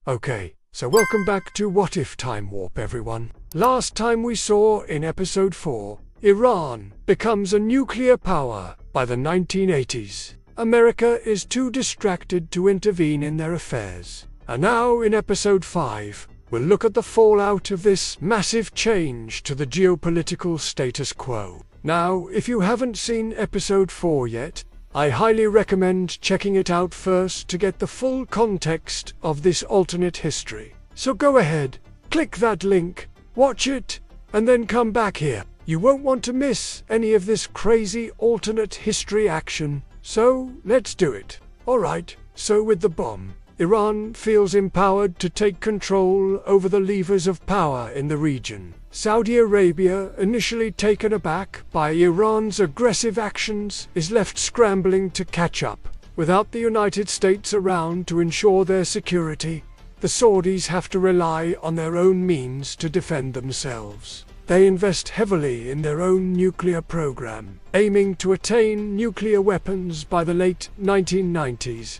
Okay, so welcome back to What If Time Warp, everyone. Last time we saw in episode 4, Iran becomes a nuclear power by the 1980s. America is too distracted to intervene in their affairs. And now in episode 5, we'll look at the fallout of this massive change to the geopolitical status quo. Now, if you haven't seen episode 4 yet, I highly recommend checking it out first to get the full context of this alternate history. So go ahead, click that link, watch it, and then come back here. You won't want to miss any of this crazy alternate history action, so let's do it. Alright, so with the bomb, Iran feels empowered to take control over the levers of power in the region. Saudi Arabia, initially taken aback by Iran's aggressive actions, is left scrambling to catch up. Without the United States around to ensure their security, the Saudis have to rely on their own means to defend themselves. They invest heavily in their own nuclear program, aiming to attain nuclear weapons by the late 1990s.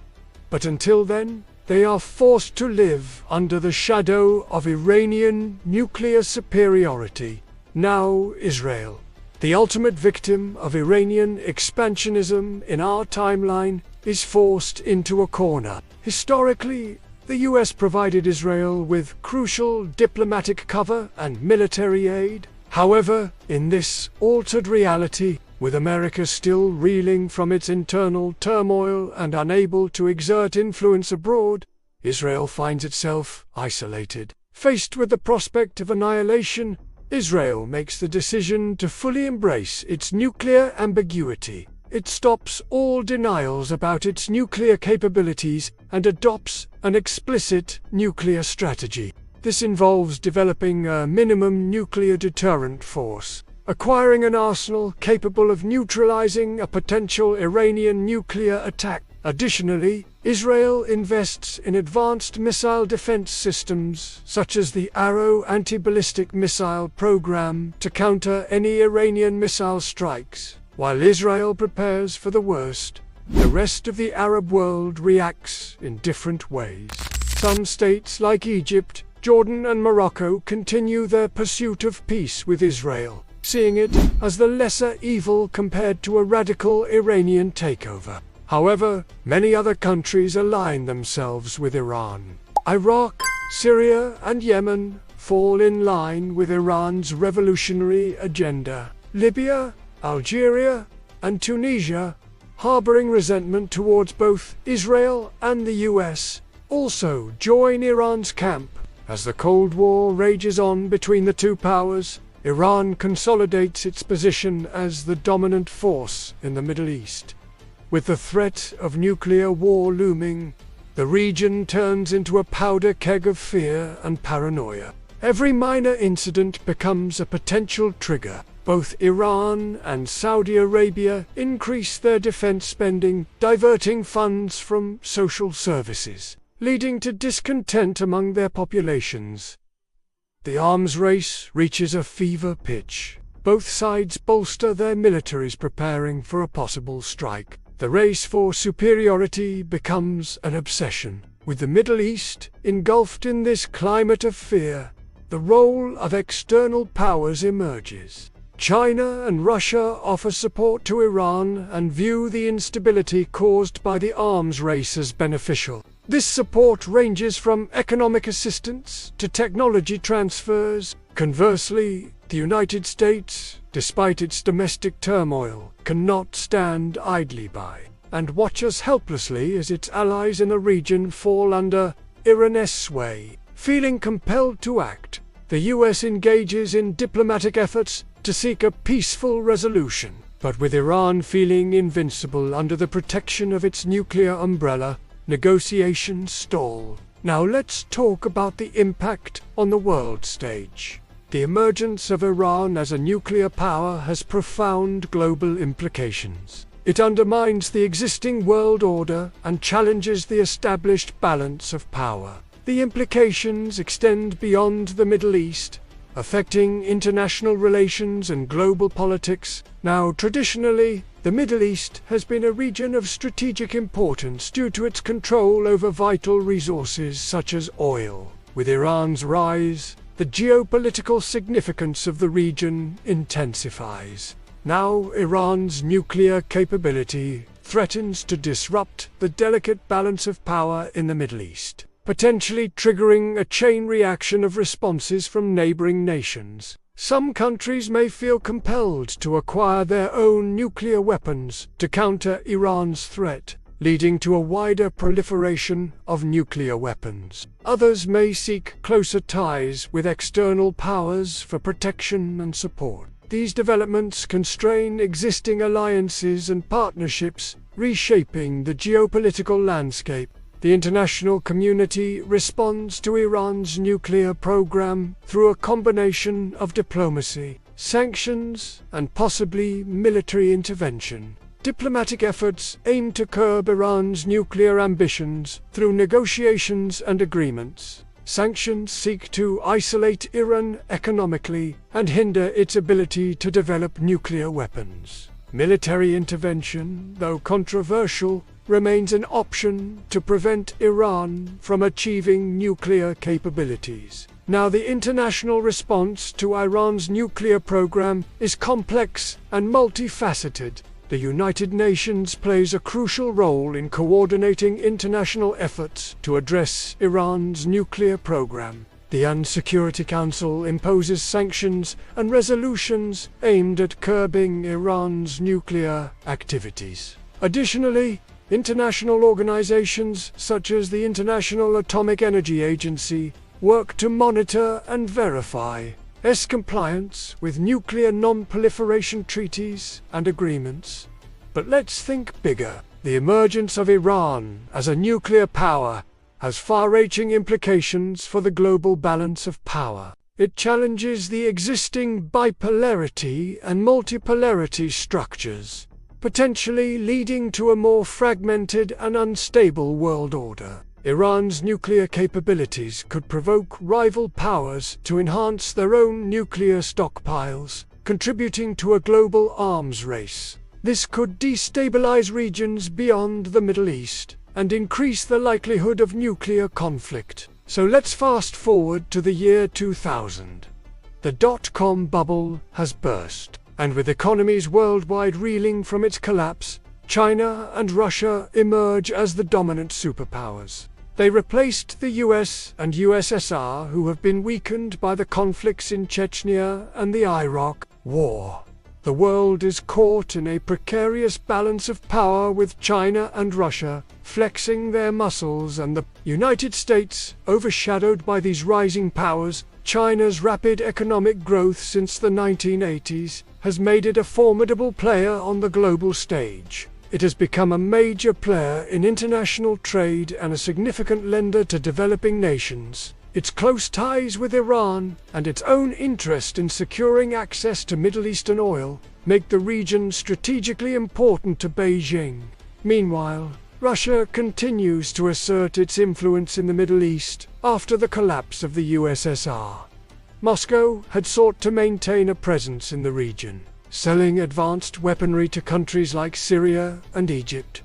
But until then, they are forced to live under the shadow of Iranian nuclear superiority. Now Israel, the ultimate victim of Iranian expansionism in our timeline, is forced into a corner. Historically, the US provided Israel with crucial diplomatic cover and military aid. However, in this altered reality, with America still reeling from its internal turmoil and unable to exert influence abroad, Israel finds itself isolated. Faced with the prospect of annihilation, Israel makes the decision to fully embrace its nuclear ambiguity. It stops all denials about its nuclear capabilities and adopts an explicit nuclear strategy. This involves developing a minimum nuclear deterrent force, acquiring an arsenal capable of neutralizing a potential Iranian nuclear attack. Additionally, Israel invests in advanced missile defense systems, such as the Arrow anti-ballistic missile program, to counter any Iranian missile strikes. While Israel prepares for the worst, the rest of the Arab world reacts in different ways. Some states like Egypt, Jordan, and Morocco continue their pursuit of peace with Israel, seeing it as the lesser evil compared to a radical Iranian takeover. However, many other countries align themselves with Iran. Iraq, Syria, and Yemen fall in line with Iran's revolutionary agenda. Libya, Algeria, and Tunisia, harboring resentment towards both Israel and the US, also join Iran's camp. As the Cold War rages on between the two powers, Iran consolidates its position as the dominant force in the Middle East. With the threat of nuclear war looming, the region turns into a powder keg of fear and paranoia. Every minor incident becomes a potential trigger. Both Iran and Saudi Arabia increase their defense spending, diverting funds from social services, leading to discontent among their populations. The arms race reaches a fever pitch. Both sides bolster their militaries, preparing for a possible strike. The race for superiority becomes an obsession. With the Middle East engulfed in this climate of fear, the role of external powers emerges. China and Russia offer support to Iran and view the instability caused by the arms race as beneficial. This support ranges from economic assistance to technology transfers. Conversely, the United States, despite its domestic turmoil, cannot stand idly by and watches helplessly as its allies in the region fall under Iran's sway. Feeling compelled to act, the US engages in diplomatic efforts to seek a peaceful resolution. But with Iran feeling invincible under the protection of its nuclear umbrella, negotiations stall. Now let's talk about the impact on the world stage. The emergence of Iran as a nuclear power has profound global implications. It undermines the existing world order and challenges the established balance of power. The implications extend beyond the Middle East. affecting international relations and global politics. Now, traditionally, the Middle East has been a region of strategic importance due to its control over vital resources such as oil. With Iran's rise, the geopolitical significance of the region intensifies. Now, Iran's nuclear capability threatens to disrupt the delicate balance of power in the Middle East, potentially triggering a chain reaction of responses from neighboring nations. Some countries may feel compelled to acquire their own nuclear weapons to counter Iran's threat, leading to a wider proliferation of nuclear weapons. Others may seek closer ties with external powers for protection and support. These developments constrain existing alliances and partnerships, reshaping the geopolitical landscape. The international community responds to Iran's nuclear program through a combination of diplomacy, sanctions, and possibly military intervention. Diplomatic efforts aim to curb Iran's nuclear ambitions through negotiations and agreements. Sanctions seek to isolate Iran economically and hinder its ability to develop nuclear weapons. Military intervention, though controversial, remains an option to prevent Iran from achieving nuclear capabilities. Now, the international response to Iran's nuclear program is complex and multifaceted. The United Nations plays a crucial role in coordinating international efforts to address Iran's nuclear program. The UN Security Council imposes sanctions and resolutions aimed at curbing Iran's nuclear activities. Additionally, international organizations such as the International Atomic Energy Agency work to monitor and verify its compliance with nuclear non-proliferation treaties and agreements. But let's think bigger. The emergence of Iran as a nuclear power has far-reaching implications for the global balance of power. It challenges the existing bipolarity and multipolarity structures, potentially leading to a more fragmented and unstable world order. Iran's nuclear capabilities could provoke rival powers to enhance their own nuclear stockpiles, contributing to a global arms race. This could destabilize regions beyond the Middle East and increase the likelihood of nuclear conflict. So let's fast forward to the year 2000. The dot-com bubble has burst, and with economies worldwide reeling from its collapse, China and Russia emerge as the dominant superpowers. They replaced the US and USSR, who have been weakened by the conflicts in Chechnya and the Iraq War. The world is caught in a precarious balance of power, with China and Russia flexing their muscles and the United States overshadowed by these rising powers. China's rapid economic growth since the 1980s has made it a formidable player on the global stage. It has become a major player in international trade and a significant lender to developing nations. Its close ties with Iran and its own interest in securing access to Middle Eastern oil make the region strategically important to Beijing. Meanwhile, Russia continues to assert its influence in the Middle East after the collapse of the USSR. Moscow had sought to maintain a presence in the region, selling advanced weaponry to countries like Syria and Egypt.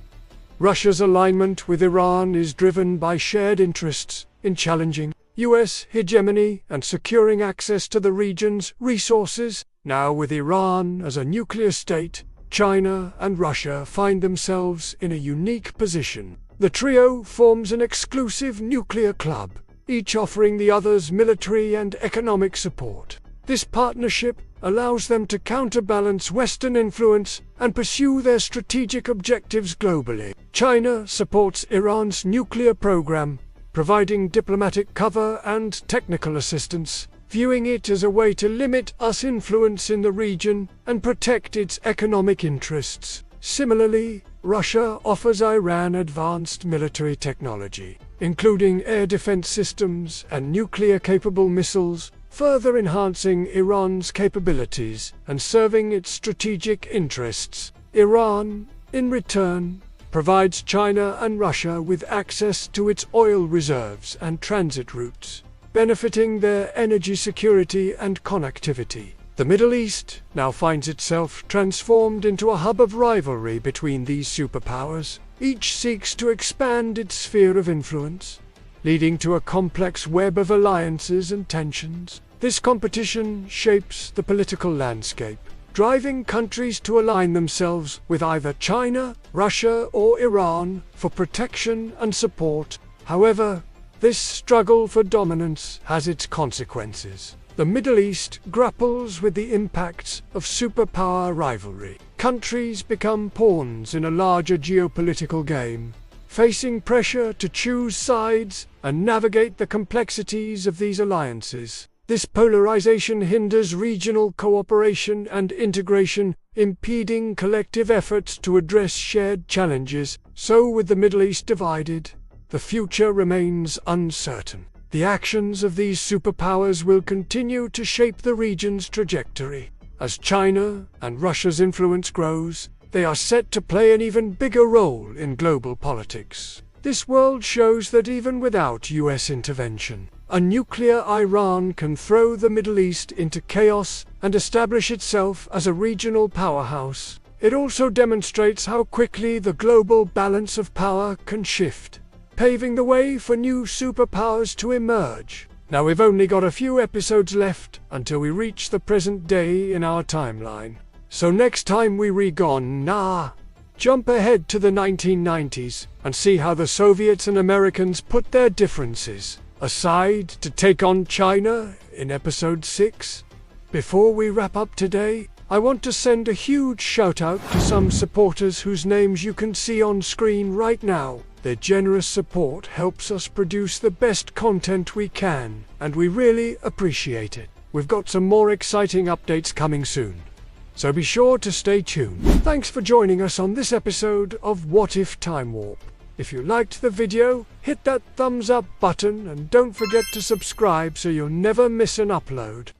Russia's alignment with Iran is driven by shared interests in challenging US hegemony and securing access to the region's resources. Now, with Iran as a nuclear state, China and Russia find themselves in a unique position. The trio forms an exclusive nuclear club, each offering the other's military and economic support. This partnership allows them to counterbalance Western influence and pursue their strategic objectives globally. China supports Iran's nuclear program, providing diplomatic cover and technical assistance, viewing it as a way to limit US influence in the region and protect its economic interests. Similarly, Russia offers Iran advanced military technology, including air defense systems and nuclear-capable missiles, further enhancing Iran's capabilities and serving its strategic interests. Iran, in return, provides China and Russia with access to its oil reserves and transit routes. benefiting their energy security and connectivity. The Middle East now finds itself transformed into a hub of rivalry between these superpowers. Each seeks to expand its sphere of influence, leading to a complex web of alliances and tensions. This competition shapes the political landscape, driving countries to align themselves with either China, Russia, or Iran for protection and support. However, this struggle for dominance has its consequences. The Middle East grapples with the impacts of superpower rivalry. Countries become pawns in a larger geopolitical game, facing pressure to choose sides and navigate the complexities of these alliances. This polarization hinders regional cooperation and integration, impeding collective efforts to address shared challenges. So, with the Middle East divided, the future remains uncertain. The actions of these superpowers will continue to shape the region's trajectory. As China and Russia's influence grows, they are set to play an even bigger role in global politics. This world shows that even without US intervention, a nuclear Iran can throw the Middle East into chaos and establish itself as a regional powerhouse. It also demonstrates how quickly the global balance of power can shift, paving the way for new superpowers to emerge. Now we've only got a few episodes left until we reach the present day in our timeline. So next time we jump ahead to the 1990s and see how the Soviets and Americans put their differences aside to take on China in episode 6. Before we wrap up today, I want to send a huge shout out to some supporters whose names you can see on screen right now. Their generous support helps us produce the best content we can, and we really appreciate it. We've got some more exciting updates coming soon, so be sure to stay tuned. Thanks for joining us on this episode of What If Time Warp. If you liked the video, hit that thumbs up button and don't forget to subscribe so you'll never miss an upload.